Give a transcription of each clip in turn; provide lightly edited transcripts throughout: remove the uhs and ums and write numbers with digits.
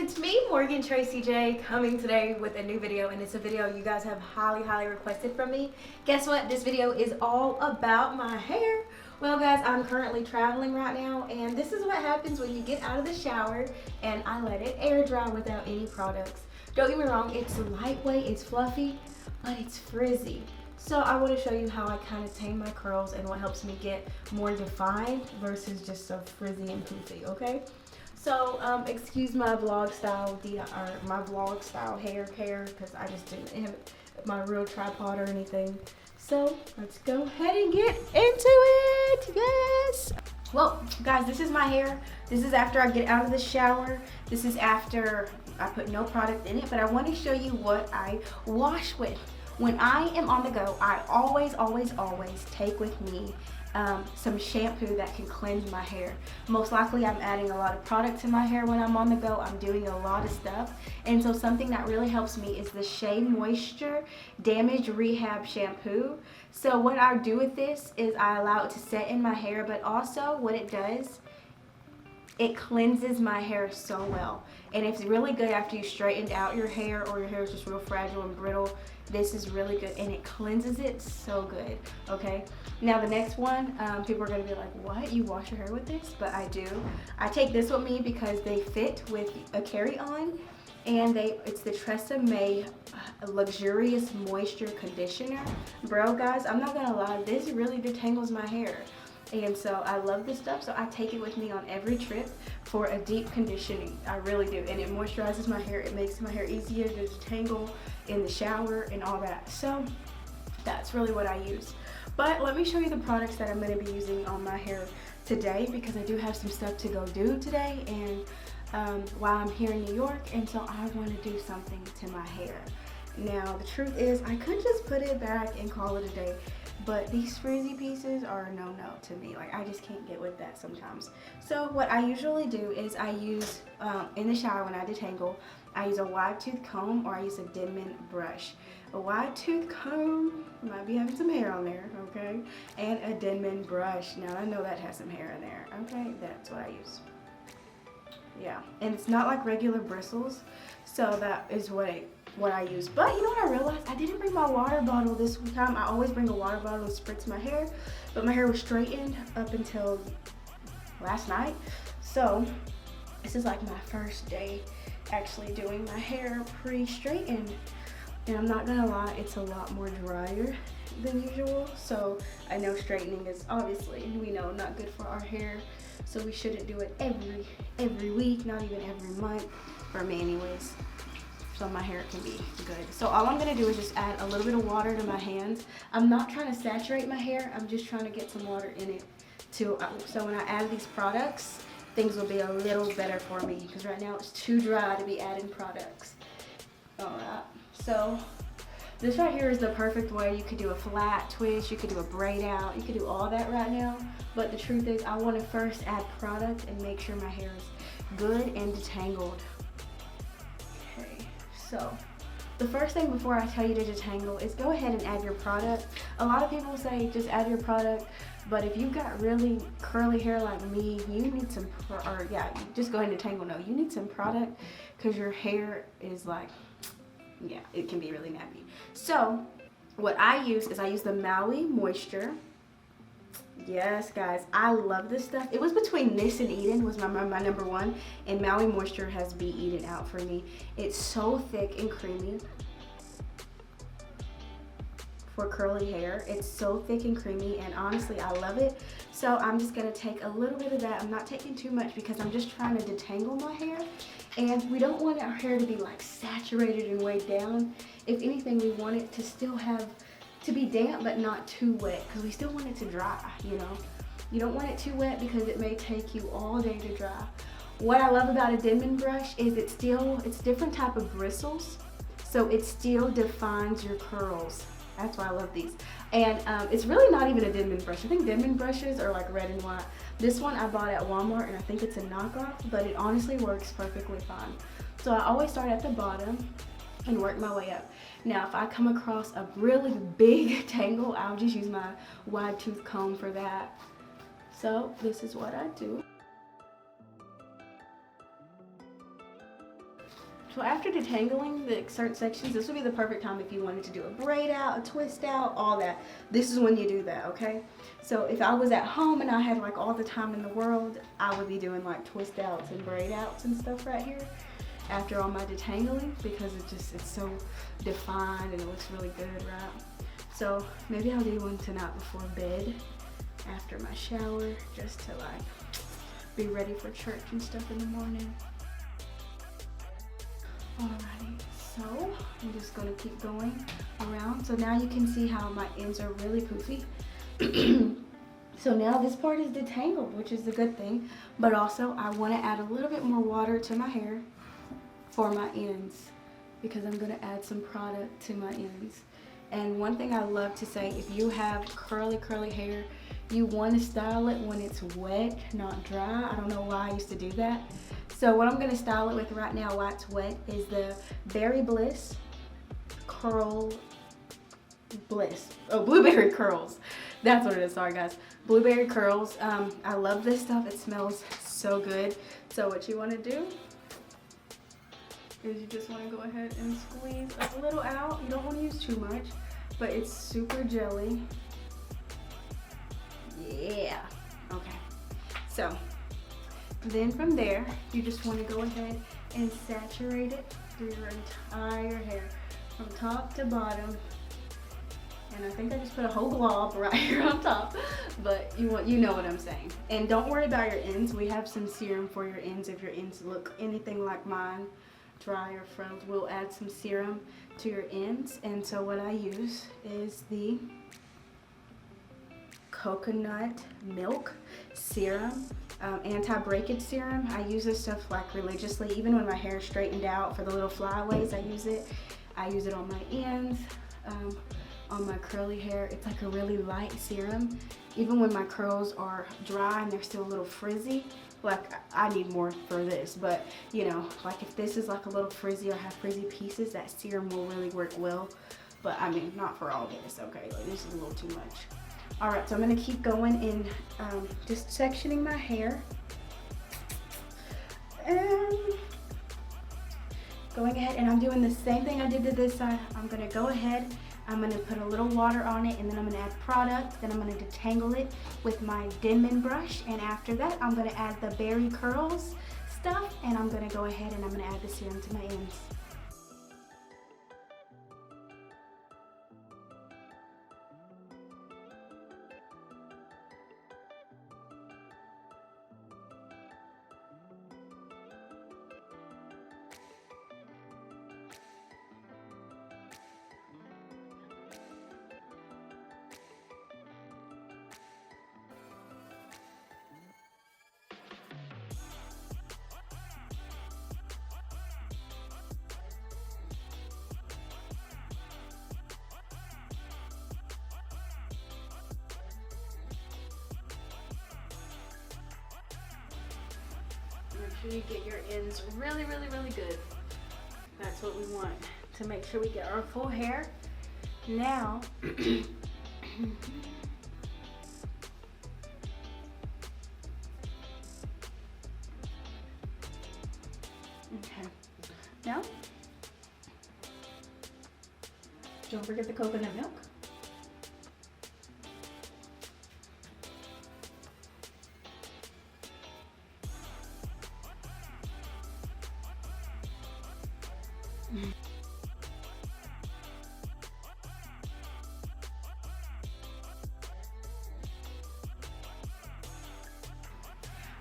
it's me, Tracy J, coming today with a new video, and it's a video you guys have highly requested from me. Guess what? This video is all about my hair. Well guys, I'm currently traveling right now, and this is what happens when you get out of the shower and I let it air dry without any products. Don't get me wrong, it's lightweight, it's fluffy, but it's frizzy. So I want to show you how I kind of tame my curls and what helps me get more defined versus just so frizzy and poofy, okay? So excuse my vlog style hair because I just didn't have my real tripod or anything. So let's go ahead and get into it. Yes. Well guys, this is my hair. This is after I get out of the shower. This is after I put no product in it, but I want to show you what I wash with. When I am on the go, I always take with me some shampoo that can cleanse my hair. Most likely I'm adding a lot of product to my hair when I'm on the go. I'm doing a lot of stuff. And so something that really helps me is the Shea Moisture Damage Rehab Shampoo. So what I do with this is I allow it to set in my hair, but also what it does, it cleanses my hair so well. And it's really good after you straightened out your hair or your hair is just real fragile and brittle. This is really good and it cleanses it so good, okay? Now the next one, people are gonna be like, what? You wash your hair with this? But I do. I take this with me because they fit with a carry-on, and it's the TRESemmé Luxurious Moisture Conditioner. Bro, guys, I'm not gonna lie, this really detangles my hair. And so I love this stuff, so I take it with me on every trip for a deep conditioning. I really do. And it moisturizes my hair. It makes my hair easier to detangle in the shower and all that. So that's really what I use. But let me show you the products that I'm going to be using on my hair today, because I do have some stuff to go do today, and while I'm here in New York, and so I want to do something to my hair. Now the truth is, I could just put it back and call it a day, but these frizzy pieces are a no-no to me. Like, I just can't get with that sometimes. So what I usually do is I use, in the shower when I detangle, I use a wide tooth comb or I use a Denman brush. A wide tooth comb might be having some hair on there, okay? And a Denman brush. Now I know that has some hair in there, okay? That's what I use. Yeah, and it's not like regular bristles, so that is what I use. But you know what I realized? I didn't bring my water bottle this time. I always bring a water bottle and spritz my hair, but my hair was straightened up until last night. So this is like my first day actually doing my hair pre-straightened. And I'm not gonna lie, it's a lot more drier than usual. So I know straightening is obviously, we know, not good for our hair. So we shouldn't do it every week, not even every month, for me anyways. So my hair can be good. So all I'm gonna do is just add a little bit of water to my hands. I'm not trying to saturate my hair, I'm just trying to get some water in it too. So when I add these products, things will be a little better for me, because right now it's too dry to be adding products. Alright, so this right here is the perfect way. You could do a flat twist, you could do a braid out, you could do all that right now. But the truth is, I want to first add product and make sure my hair is good and detangled. Okay, so the first thing before I tell you to detangle is go ahead and add your product. A lot of people say just add your product, but if you've got really curly hair like me, you need some, just go ahead and detangle. No, you need some product, because your hair is like, yeah, it can be really nappy. So what I use is I use the MAYI Moisture. Yes guys, I love this stuff. It was between this and Eden was my number one, and MAYI Moisture has beat Eden out for me. It's so thick and creamy for curly hair. It's so thick and creamy, and honestly I love it. So I'm just gonna take a little bit of that. I'm not taking too much because I'm just trying to detangle my hair, and we don't want our hair to be like saturated and weighed down. If anything, we want it to still to be damp but not too wet, because we still want it to dry, you know. You don't want it too wet because it may take you all day to dry. What I love about a Denman brush is it's different type of bristles, so it still defines your curls. That's why I love these. And it's really not even a Denman brush. I think Denman brushes are like red and white. This one I bought at Walmart, and I think it's a knockoff, but it honestly works perfectly fine. So I always start at the bottom and work my way up. Now if I come across a really big tangle, I'll just use my wide tooth comb for that. So this is what I do. So after detangling the certain sections, this would be the perfect time if you wanted to do a braid out, a twist out, all that. This is when you do that, okay? So if I was at home and I had like all the time in the world, I would be doing like twist outs and braid outs and stuff right here after all my detangling, because it's so defined and it looks really good, right? So maybe I'll do one tonight before bed after my shower, just to like be ready for church and stuff in the morning. Alrighty, so I'm just gonna keep going around. So now you can see how my ends are really poofy. So now this part is detangled, which is a good thing, but also I want to add a little bit more water to my hair for my ends, because I'm gonna add some product to my ends. And one thing I love to say, if you have curly hair, you want to style it when it's wet, not dry. I don't know why I used to do that. So what I'm going to style it with right now while it's wet is the Berry Bliss Curl Bliss. Oh, Blueberry Curls. That's what it is. Sorry, guys. Blueberry Curls. I love this stuff. It smells so good. So what you want to do is you just want to go ahead and squeeze a little out. You don't want to use too much, but it's super jelly. Yeah. Okay. So then from there, you just want to go ahead and saturate it through your entire hair from top to bottom. And I think I just put a whole glob right here on top, but you know what I'm saying. And don't worry about your ends. We have some serum for your ends if your ends look anything like mine, dry or froze. We'll add some serum to your ends. And so what I use is the coconut milk serum, anti-breakage serum. I use this stuff like religiously, even when my hair is straightened out for the little flyaways. I use it on my ends, on my curly hair. It's like a really light serum. Even when my curls are dry and they're still a little frizzy, like I need more for this, but you know, like if this is like a little frizzy or have frizzy pieces, that serum will really work well. But I mean, not for all this, okay? Like this is a little too much. All right, so I'm gonna keep going and just sectioning my hair. And going ahead, and I'm doing the same thing I did to this side. I'm gonna go ahead, I'm gonna put a little water on it, and then I'm gonna add product, then I'm gonna detangle it with my Denman brush, and after that, I'm gonna add the Berry Curls stuff, and I'm gonna go ahead and I'm gonna add the serum to my ends. Make sure you get your ends really good. That's what we want, to make sure we get our full hair. Now, okay. Now, don't forget the coconut milk.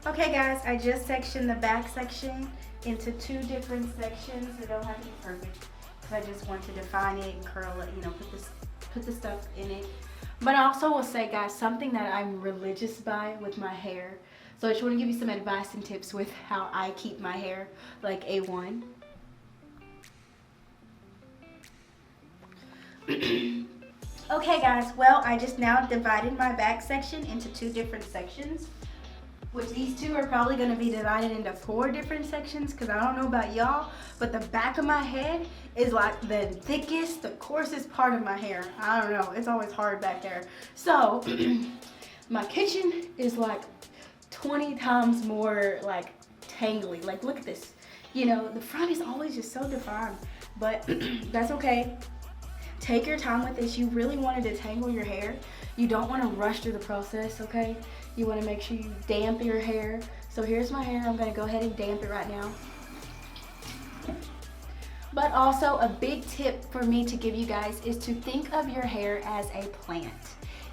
Okay guys, I just sectioned the back section into 2 different sections. It don't have to be perfect, because I just want to define it and curl it, you know, put the stuff in it. But I also will say, guys, something that I'm religious by with my hair. So I just want to give you some advice and tips with how I keep my hair like A1. Okay guys, well, I just now divided my back section into 2 different sections, which these 2 are probably going to be divided into 4 different sections, because I don't know about y'all, but the back of my head is like the thickest, the coarsest part of my hair. I don't know, it's always hard back there. So my kitchen is like 20 times more like tangly. Like look at this. You know, the front is always just so defined, but that's okay. Take your time with this. You really want to detangle your hair. You don't want to rush through the process, okay? You want to make sure you damp your hair. So here's my hair. I'm going to go ahead and damp it right now. But also a big tip for me to give you guys is to think of your hair as a plant.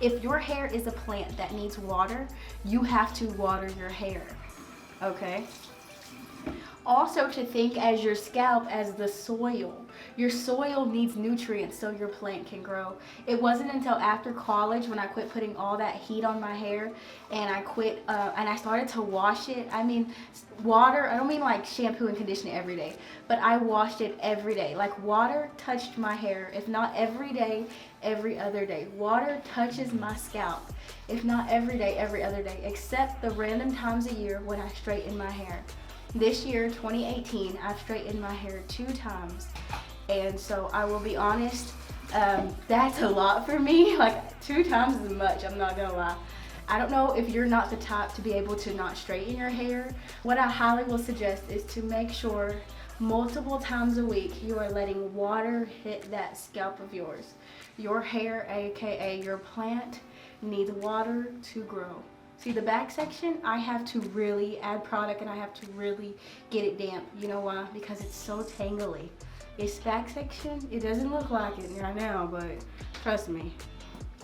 If your hair is a plant that needs water, you have to water your hair, okay? Also to think as your scalp as the soil. Your soil needs nutrients so your plant can grow. It wasn't until after college when I quit putting all that heat on my hair and I quit and I started to wash it. I mean, water, I don't mean like shampoo and condition it every day, but I washed it every day. Like water touched my hair, if not every day, every other day. Water touches my scalp, if not every day, every other day, except the random times a year when I straighten my hair. This year, 2018, I've straightened my hair 2 times. And so I will be honest, that's a lot for me. Like 2 times is much, I'm not gonna lie. I don't know if you're not the type to be able to not straighten your hair. What I highly will suggest is to make sure multiple times a week you are letting water hit that scalp of yours. Your hair, aka your plant, needs water to grow. See the back section, I have to really add product and I have to really get it damp. You know why? Because it's so tangly. This back section, it doesn't look like it right now, but trust me.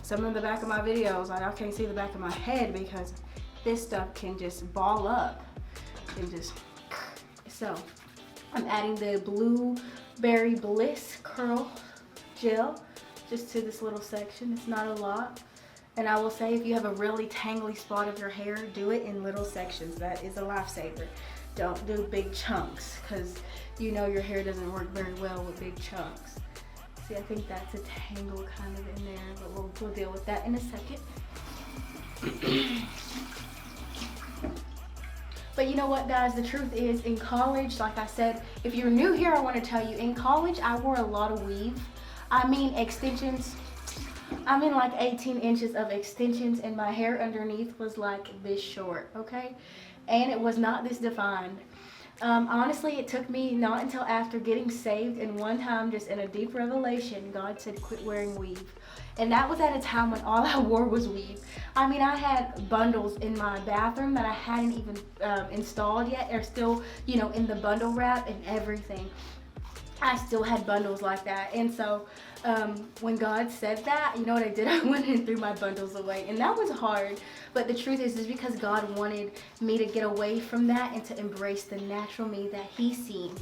Some of the back of my videos, like I can't see the back of my head because this stuff can just ball up and just, so I'm adding the Blueberry Bliss Curl Gel just to this little section. It's not a lot. And I will say if you have a really tangly spot of your hair, do it in little sections. That is a lifesaver. Don't do big chunks because you know your hair doesn't work very well with big chunks. See, I think that's a tangle kind of in there, but we'll deal with that in a second. But you know what, guys, the truth is in college, like I said, if you're new here, I want to tell you, in college, I wore a lot of weave. I mean extensions. I mean like 18 inches of extensions and my hair underneath was like this short, okay? And it was not this defined. Honestly, it took me not until after getting saved and one time just in a deep revelation, God said quit wearing weave. And that was at a time when all I wore was weave. I mean, I had bundles in my bathroom that I hadn't even installed yet. They're still, you know, in the bundle wrap and everything. I still had bundles like that. And so when God said that, you know what I did? I went and threw my bundles away. And that was hard. But the truth is because God wanted me to get away from that and to embrace the natural me that He's seen.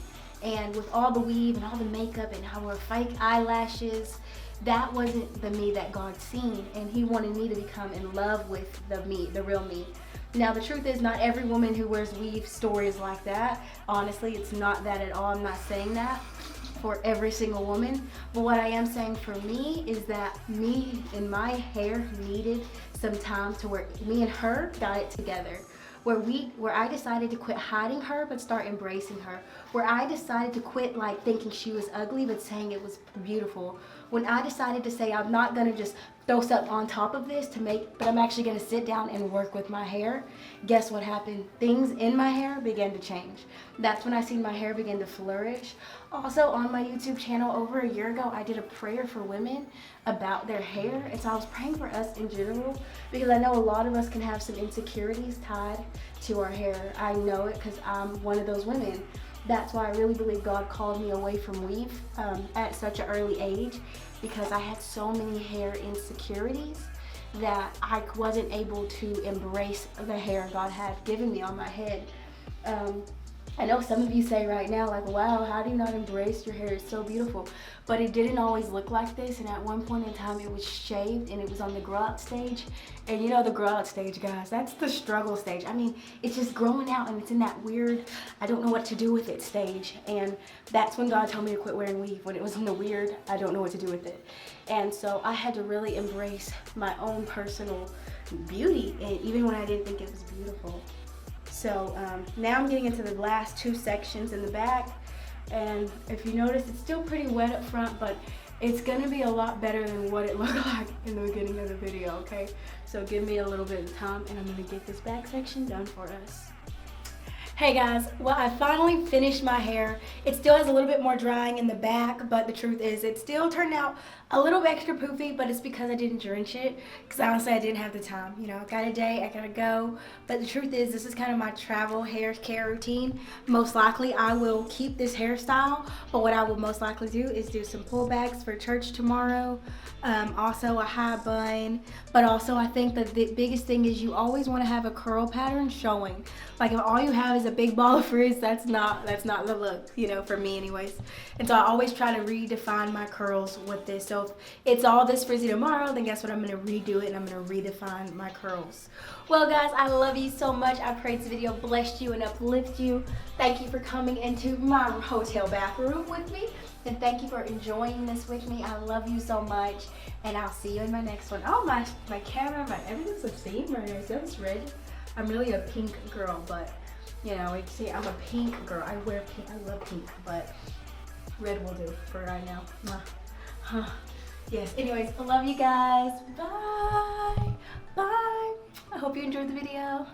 And with all the weave and all the makeup and how we're fake eyelashes, that wasn't the me that God seen. And He wanted me to become in love with the me, the real me. Now, the truth is not every woman who wears weave story is like that. Honestly, it's not that at all. I'm not saying that for every single woman. But what I am saying for me is that me and my hair needed some time to where me and her got it together. Where I decided to quit hiding her but start embracing her. Where I decided to quit like thinking she was ugly but saying it was beautiful. When I decided to say I'm not gonna just throw something on top of this but I'm actually gonna sit down and work with my hair. Guess what happened? Things in my hair began to change. That's when I seen my hair begin to flourish. Also on my YouTube channel over a year ago, I did a prayer for women about their hair. And so I was praying for us in general because I know a lot of us can have some insecurities tied to our hair. I know it because I'm one of those women. That's why I really believe God called me away from weave at such an early age, because I had so many hair insecurities that I wasn't able to embrace the hair God had given me on my head. I know some of you say right now, like, wow, how do you not embrace your hair? It's so beautiful. But it didn't always look like this, and at one point in time it was shaved and it was on the grow out stage. And you know the grow out stage, guys, that's the struggle stage. I mean, it's just growing out and it's in that weird, I don't know what to do with it stage. And that's when God told me to quit wearing weave, when it was in the weird, I don't know what to do with it. And so I had to really embrace my own personal beauty, and even when I didn't think it was beautiful. So now I'm getting into the last 2 sections in the back, and if you notice, it's still pretty wet up front, but it's gonna be a lot better than what it looked like in the beginning of the video, okay? So give me a little bit of time and I'm gonna get this back section done for us. Hey guys, well I finally finished my hair. It still has a little bit more drying in the back, but the truth is it still turned out a little bit extra poofy, but it's because I didn't drench it. Because honestly I didn't have the time. You know, I got a day, I gotta go. But the truth is this is kind of my travel hair care routine. Most likely I will keep this hairstyle, but what I will most likely do is do some pullbacks for church tomorrow. Also a high bun, but also I think that the biggest thing is you always want to have a curl pattern showing. Like if all you have is a big ball of frizz, that's not the look, you know, for me anyways. And so I always try to redefine my curls with this. So if it's all this frizzy tomorrow, then guess what, I'm going to redo it and I'm going to redefine my curls. Well guys, I love you so much. I pray this video blessed you and uplift you. Thank you for coming into my hotel bathroom with me. And thank you for enjoying this with me. I love you so much. And I'll see you in my next one. Oh, my camera, everything's obscene right now. See how it's red? I'm really a pink girl, but you know, you see, I'm a pink girl. I wear pink. I love pink, but red will do for right now. Yes, anyways, I love you guys. Bye. Bye. I hope you enjoyed the video.